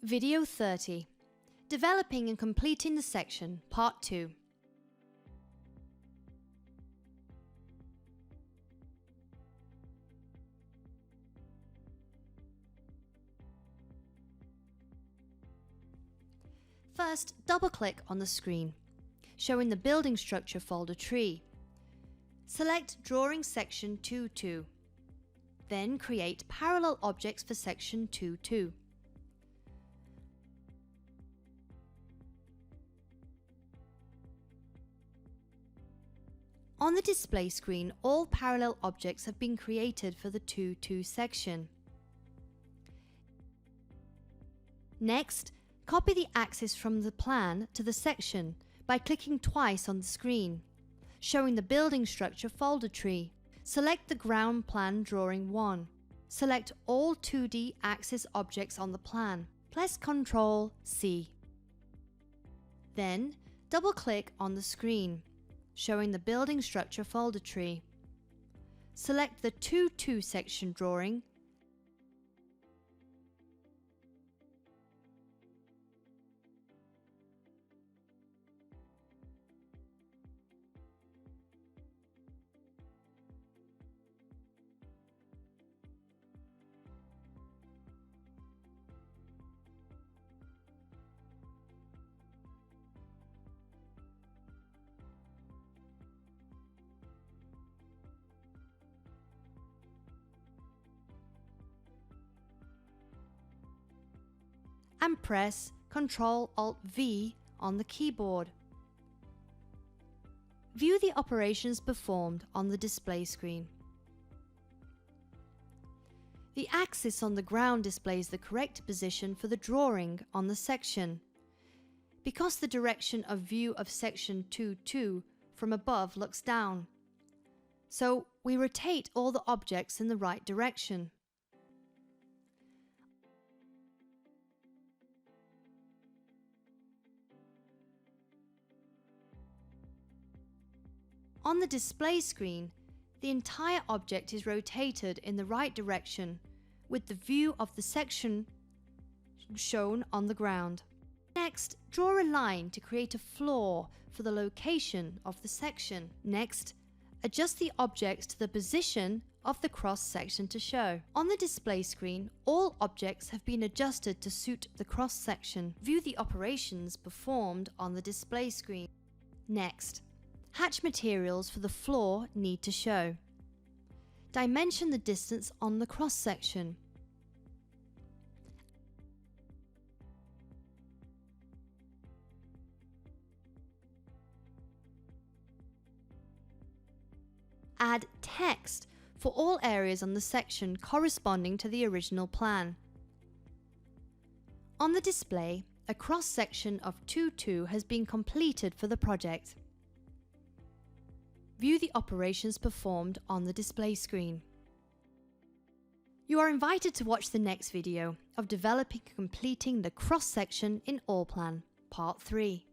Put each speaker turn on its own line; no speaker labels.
Video 30. Developing and completing the section, Part 2. First, double-click on the screen, showing the building structure folder tree. Select Drawing Section 2.2. Then create parallel objects for Section 2.2. On the display screen, all parallel objects have been created for the 2.2 section. Next, copy the axis from the plan to the section by clicking twice on the screen, showing the building structure folder tree. Select the ground plan drawing 1. Select all 2D axis objects on the plan. Press Ctrl C. Then, double-click on the screen, showing the building structure folder tree. Select the 2.2 section drawing and press Ctrl-Alt-V on the keyboard. View the operations performed on the display screen. The axis on the ground displays the correct position for the drawing on the section. Because the direction of view of section 2.2 from above looks down, so we rotate all the objects in the right direction. On the display screen, the entire object is rotated in the right direction with the view of the section shown on the ground. Next, draw a line to create a floor for the location of the section. Next, adjust the objects to the position of the cross section to show. On the display screen, all objects have been adjusted to suit the cross section. View the operations performed on the display screen. Next, hatch materials for the floor need to show. Dimension the distance on the cross section. Add text for all areas on the section corresponding to the original plan. On the display, a cross section of 2.2 has been completed for the project. View the operations performed on the display screen. You are invited to watch the next video of developing and completing the cross section in Allplan, Part 3.